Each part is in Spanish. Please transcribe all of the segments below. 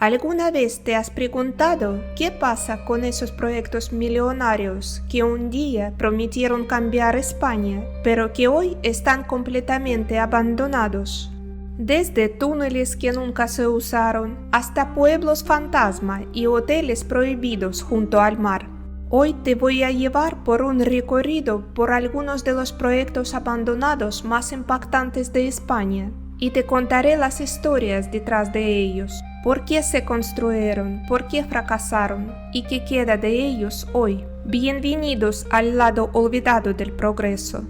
¿Alguna vez te has preguntado qué pasa con esos proyectos millonarios que un día prometieron cambiar España, pero que hoy están completamente abandonados? Desde túneles que nunca se usaron hasta pueblos fantasma y hoteles prohibidos junto al mar. Hoy te voy a llevar por un recorrido por algunos de los proyectos abandonados más impactantes de España y te contaré las historias detrás de ellos. ¿Por qué se construyeron? ¿Por qué fracasaron? ¿Y qué queda de ellos hoy? Bienvenidos al lado olvidado del progreso.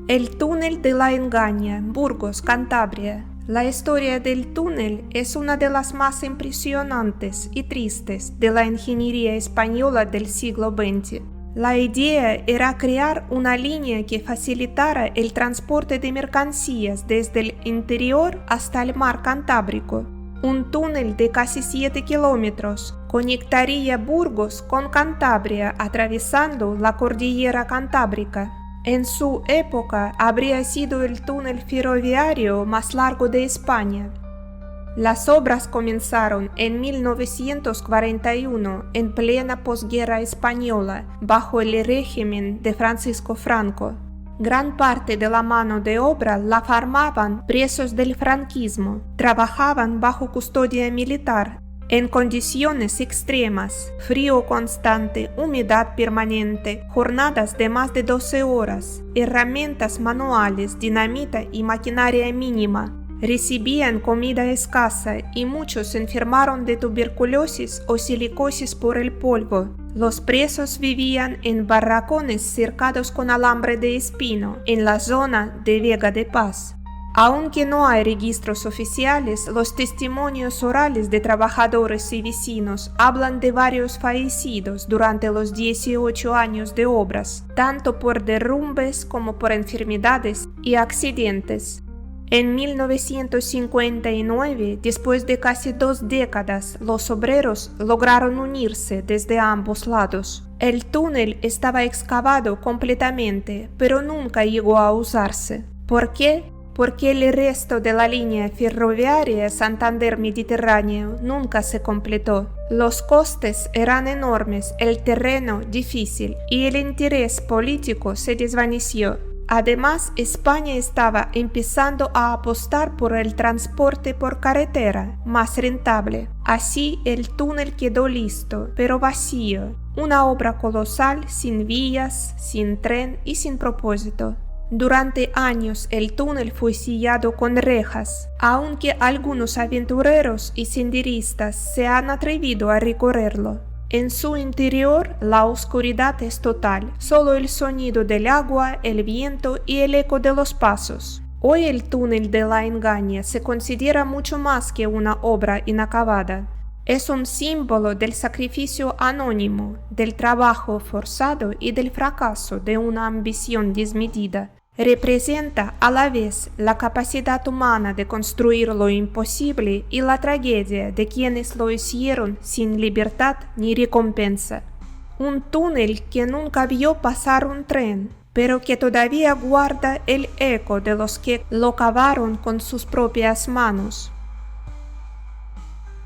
El túnel de la Engaña, Burgos, Cantabria. La historia del túnel es una de las más impresionantes y tristes de la ingeniería española del siglo XX. La idea era crear una línea que facilitara el transporte de mercancías desde el interior hasta el mar Cantábrico. Un túnel de casi 7 kilómetros conectaría Burgos con Cantabria atravesando la cordillera Cantábrica. En su época habría sido el túnel ferroviario más largo de España. Las obras comenzaron en 1941 en plena posguerra española bajo el régimen de Francisco Franco. Gran parte de la mano de obra la formaban presos del franquismo. Trabajaban bajo custodia militar, en condiciones extremas, frío constante, humedad permanente, jornadas de más de 12 horas, herramientas manuales, dinamita y maquinaria mínima. Recibían comida escasa y muchos se enfermaron de tuberculosis o silicosis por el polvo. Los presos vivían en barracones cercados con alambre de espino en la zona de Vega de Paz. Aunque no hay registros oficiales, los testimonios orales de trabajadores y vecinos hablan de varios fallecidos durante los 18 años de obras, tanto por derrumbes como por enfermedades y accidentes. En 1959, después de casi 2 décadas, los obreros lograron unirse desde ambos lados. El túnel estaba excavado completamente, pero nunca llegó a usarse. ¿Por qué? Porque el resto de la línea ferroviaria Santander-Mediterráneo nunca se completó. Los costes eran enormes, el terreno difícil y el interés político se desvaneció. Además, España estaba empezando a apostar por el transporte por carretera, más rentable. Así, el túnel quedó listo, pero vacío. Una obra colosal, sin vías, sin tren y sin propósito. Durante años el túnel fue sellado con rejas, aunque algunos aventureros y senderistas se han atrevido a recorrerlo. En su interior la oscuridad es total, solo el sonido del agua, el viento y el eco de los pasos. Hoy el túnel de la Engaña se considera mucho más que una obra inacabada. Es un símbolo del sacrificio anónimo, del trabajo forzado y del fracaso de una ambición desmedida. Representa a la vez la capacidad humana de construir lo imposible y la tragedia de quienes lo hicieron sin libertad ni recompensa. Un túnel que nunca vio pasar un tren, pero que todavía guarda el eco de los que lo cavaron con sus propias manos.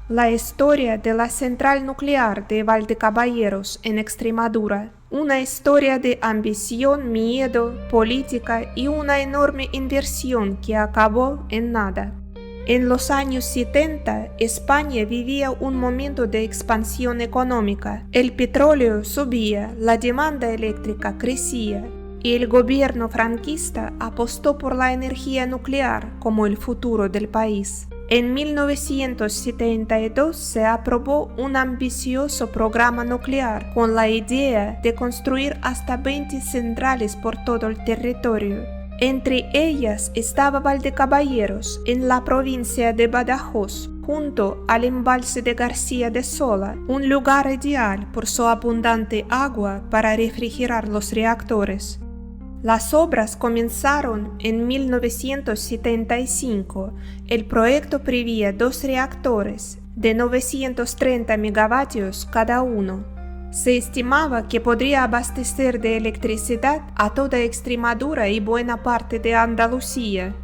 La historia de la central nuclear de Valdecaballeros en Extremadura. Una historia de ambición, miedo, política y una enorme inversión que acabó en nada. En los años 70, España vivía un momento de expansión económica. El petróleo subía, la demanda eléctrica crecía y el gobierno franquista apostó por la energía nuclear como el futuro del país. En 1972 se aprobó un ambicioso programa nuclear con la idea de construir hasta 20 centrales por todo el territorio. Entre ellas estaba Valdecaballeros, en la provincia de Badajoz, junto al embalse de García de Sola, un lugar ideal por su abundante agua para refrigerar los reactores. Las obras comenzaron en 1975. El proyecto preveía 2 reactores de 930 megavatios cada uno. Se estimaba que podría abastecer de electricidad a toda Extremadura y buena parte de Andalucía.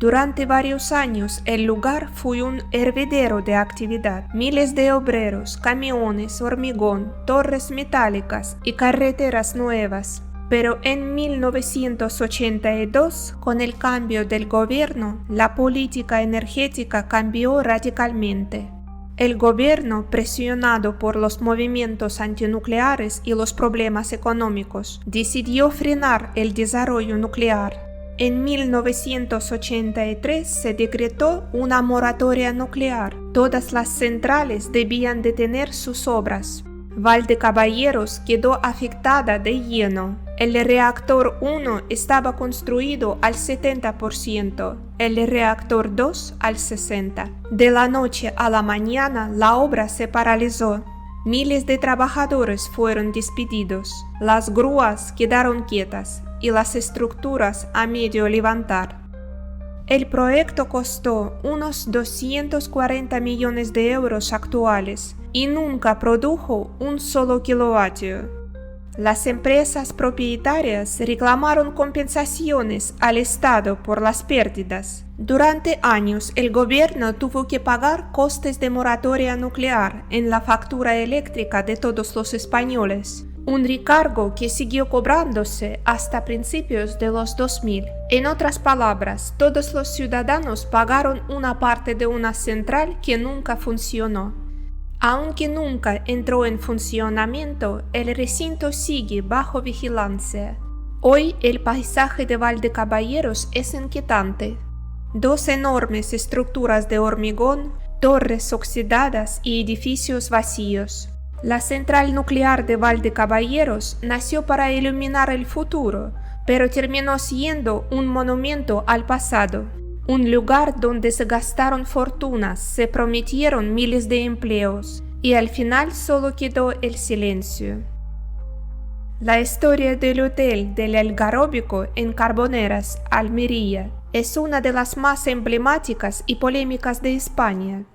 Durante varios años el lugar fue un hervidero de actividad. Miles de obreros, camiones, hormigón, torres metálicas y carreteras nuevas. Pero en 1982, con el cambio del gobierno, la política energética cambió radicalmente. El gobierno, presionado por los movimientos antinucleares y los problemas económicos, decidió frenar el desarrollo nuclear. En 1983 se decretó una moratoria nuclear. Todas las centrales debían detener sus obras. Valdecaballeros quedó afectada de lleno. El reactor 1 estaba construido al 70%, el reactor 2 al 60%. De la noche a la mañana la obra se paralizó. Miles de trabajadores fueron despedidos. Las grúas quedaron quietas y las estructuras a medio levantar. El proyecto costó unos 240 millones de euros actuales y nunca produjo un solo kilovatio. Las empresas propietarias reclamaron compensaciones al Estado por las pérdidas. Durante años el gobierno tuvo que pagar costes de moratoria nuclear en la factura eléctrica de todos los españoles. Un recargo que siguió cobrándose hasta principios de los 2000. En otras palabras, todos los ciudadanos pagaron una parte de una central que nunca funcionó. Aunque nunca entró en funcionamiento, el recinto sigue bajo vigilancia. Hoy el paisaje de Valdecaballeros es inquietante. Dos enormes estructuras de hormigón, torres oxidadas y edificios vacíos. La central nuclear de Valdecaballeros nació para iluminar el futuro, pero terminó siendo un monumento al pasado. Un lugar donde se gastaron fortunas, se prometieron miles de empleos y al final solo quedó el silencio. La historia del Hotel del Algarrobico en Carboneras, Almería, es una de las más emblemáticas y polémicas de España.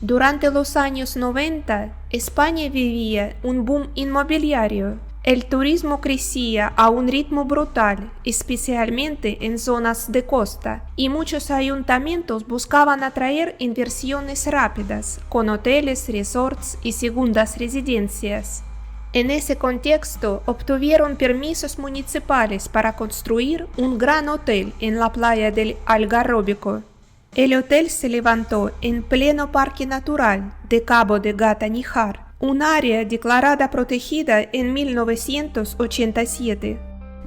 Durante los años 90, España vivía un boom inmobiliario. El turismo crecía a un ritmo brutal, especialmente en zonas de costa, y muchos ayuntamientos buscaban atraer inversiones rápidas, con hoteles, resorts y segundas residencias. En ese contexto, obtuvieron permisos municipales para construir un gran hotel en la playa del Algarrobico. El hotel se levantó en pleno parque natural de Cabo de Gata-Níjar, un área declarada protegida en 1987.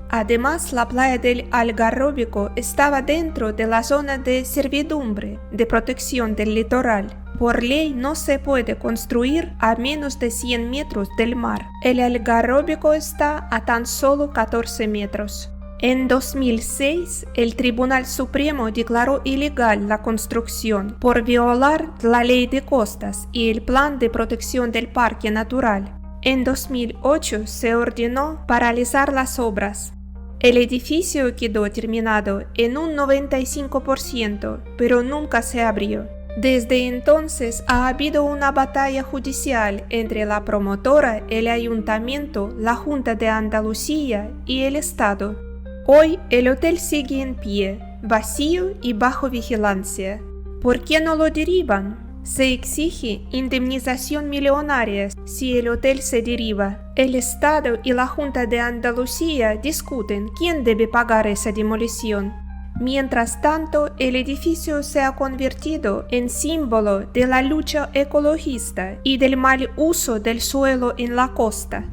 Además, la playa del Algarrobico estaba dentro de la zona de servidumbre de protección del litoral. Por ley no se puede construir a menos de 100 metros del mar. El Algarrobico está a tan solo 14 metros. En 2006, el Tribunal Supremo declaró ilegal la construcción por violar la ley de costas y el plan de protección del parque natural. En 2008 se ordenó paralizar las obras. El edificio quedó terminado en un 95%, pero nunca se abrió. Desde entonces ha habido una batalla judicial entre la promotora, el ayuntamiento, la Junta de Andalucía y el Estado. Hoy el hotel sigue en pie, vacío y bajo vigilancia. ¿Por qué no lo derriban? Se exige indemnización millonaria si el hotel se derriba. El Estado y la Junta de Andalucía discuten quién debe pagar esa demolición. Mientras tanto, el edificio se ha convertido en símbolo de la lucha ecologista y del mal uso del suelo en la costa.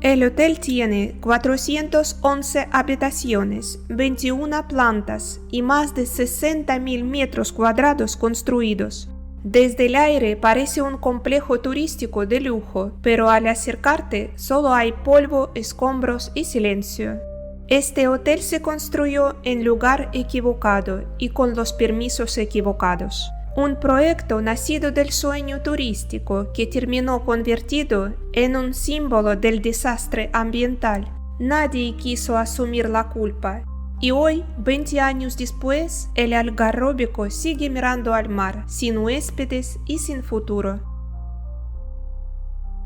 El hotel tiene 411 habitaciones, 21 plantas y más de 60.000 metros cuadrados construidos. Desde el aire parece un complejo turístico de lujo, pero al acercarte solo hay polvo, escombros y silencio. Este hotel se construyó en lugar equivocado y con los permisos equivocados. Un proyecto nacido del sueño turístico que terminó convertido en un símbolo del desastre ambiental. Nadie quiso asumir la culpa. Y hoy, 20 años después, el Algarrobico sigue mirando al mar, sin huéspedes y sin futuro.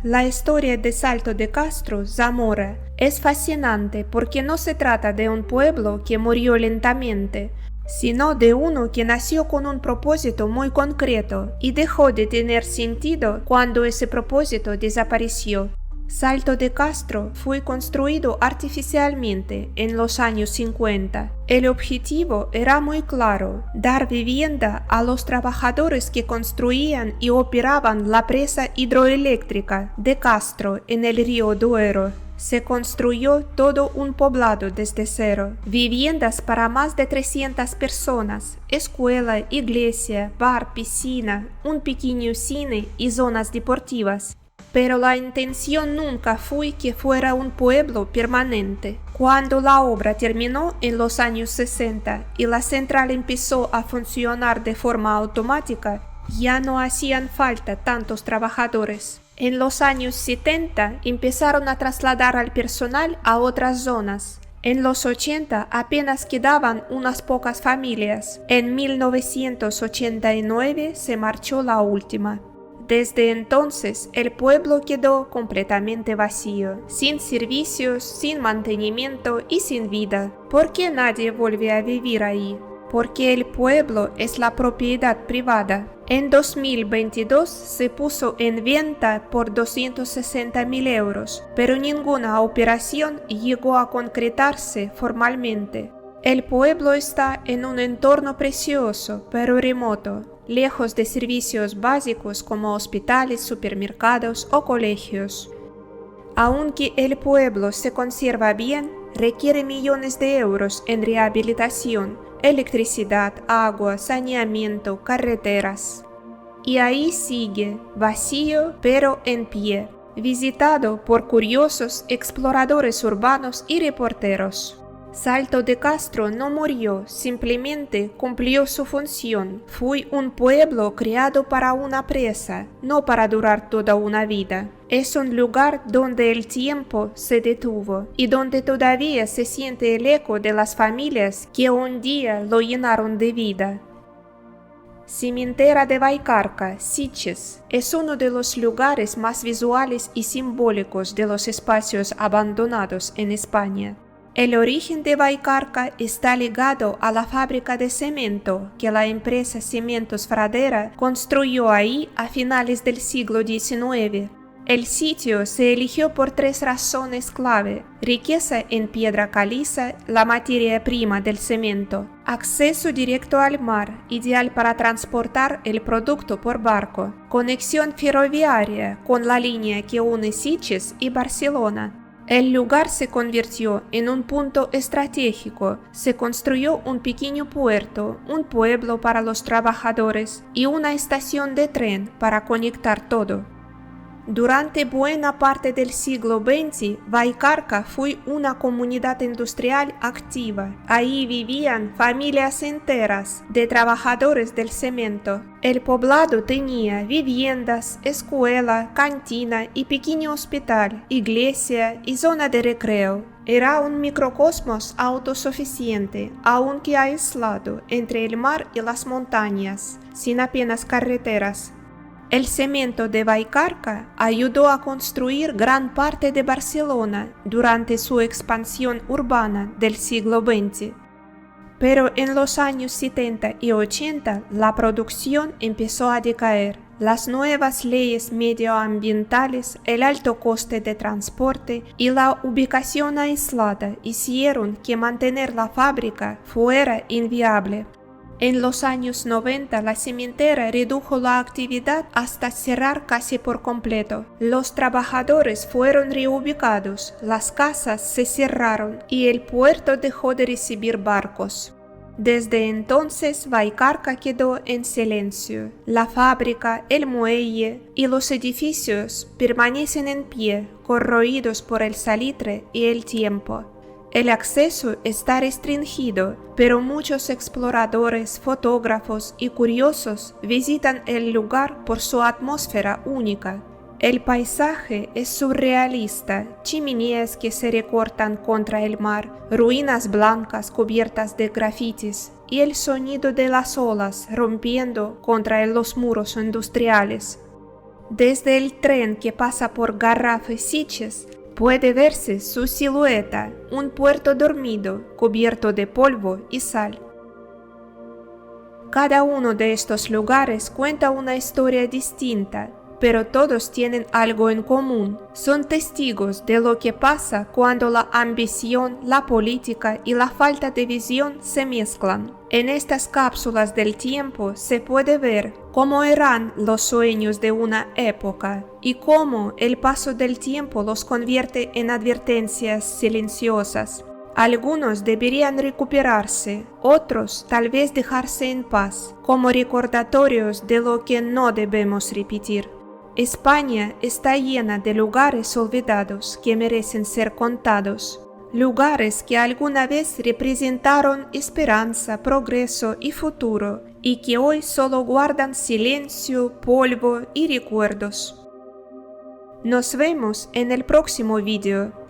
La historia de Salto de Castro, Zamora, es fascinante porque no se trata de un pueblo que murió lentamente, sino de uno que nació con un propósito muy concreto y dejó de tener sentido cuando ese propósito desapareció. Salto de Castro fue construido artificialmente en los años 50. El objetivo era muy claro: dar vivienda a los trabajadores que construían y operaban la presa hidroeléctrica de Castro en el río Duero. Se construyó todo un poblado desde cero, viviendas para más de 300 personas, escuela, iglesia, bar, piscina, un pequeño cine y zonas deportivas. Pero la intención nunca fue que fuera un pueblo permanente. Cuando la obra terminó en los años 60 y la central empezó a funcionar de forma automática, ya no hacían falta tantos trabajadores. En los años 70 empezaron a trasladar al personal a otras zonas. En los 80 apenas quedaban unas pocas familias. En 1989 se marchó la última. Desde entonces, el pueblo quedó completamente vacío, sin servicios, sin mantenimiento y sin vida. ¿Por qué nadie vuelve a vivir ahí? Porque el pueblo es la propiedad privada. En 2022 se puso en venta por 260.000 euros, pero ninguna operación llegó a concretarse formalmente. El pueblo está en un entorno precioso, pero remoto, lejos de servicios básicos como hospitales, supermercados o colegios. Aunque el pueblo se conserva bien, requiere millones de euros en rehabilitación, electricidad, agua, saneamiento, carreteras. Y ahí sigue, vacío pero en pie, visitado por curiosos exploradores urbanos y reporteros. Salto de Castro no murió, simplemente cumplió su función. Fue un pueblo creado para una presa, no para durar toda una vida. Es un lugar donde el tiempo se detuvo y donde todavía se siente el eco de las familias que un día lo llenaron de vida. Cimentera de Vallcarca, Sitges, es uno de los lugares más visuales y simbólicos de los espacios abandonados en España. El origen de Vallcarca está ligado a la fábrica de cemento que la empresa Cementos Fradera construyó ahí a finales del siglo XIX. El sitio se eligió por 3 razones clave: riqueza en piedra caliza, la materia prima del cemento, acceso directo al mar, ideal para transportar el producto por barco, conexión ferroviaria con la línea que une Sitges y Barcelona. El lugar se convirtió en un punto estratégico, se construyó un pequeño puerto, un pueblo para los trabajadores y una estación de tren para conectar todo. Durante buena parte del siglo XX, Vallcarca fue una comunidad industrial activa. Ahí vivían familias enteras de trabajadores del cemento. El poblado tenía viviendas, escuela, cantina y pequeño hospital, iglesia y zona de recreo. Era un microcosmos autosuficiente, aunque aislado entre el mar y las montañas, sin apenas carreteras. El cemento de Vallcarca ayudó a construir gran parte de Barcelona durante su expansión urbana del siglo XX. Pero en los años 70 y 80 la producción empezó a decaer. Las nuevas leyes medioambientales, el alto coste de transporte y la ubicación aislada hicieron que mantener la fábrica fuera inviable. En los años 90 la cementera redujo la actividad hasta cerrar casi por completo. Los trabajadores fueron reubicados, las casas se cerraron y el puerto dejó de recibir barcos. Desde entonces Vallcarca quedó en silencio. La fábrica, el muelle y los edificios permanecen en pie, corroídos por el salitre y el tiempo. El acceso está restringido, pero muchos exploradores, fotógrafos y curiosos visitan el lugar por su atmósfera única. El paisaje es surrealista, chimeneas que se recortan contra el mar, ruinas blancas cubiertas de grafitis y el sonido de las olas rompiendo contra los muros industriales. Desde el tren que pasa por Garraf y Sitges, puede verse su silueta, un puerto dormido, cubierto de polvo y sal. Cada uno de estos lugares cuenta una historia distinta, pero todos tienen algo en común. Son testigos de lo que pasa cuando la ambición, la política y la falta de visión se mezclan. En estas cápsulas del tiempo se puede ver cómo eran los sueños de una época y cómo el paso del tiempo los convierte en advertencias silenciosas. Algunos deberían recuperarse, otros tal vez dejarse en paz, como recordatorios de lo que no debemos repetir. España está llena de lugares olvidados que merecen ser contados, lugares que alguna vez representaron esperanza, progreso y futuro, y que hoy solo guardan silencio, polvo y recuerdos. Nos vemos en el próximo vídeo.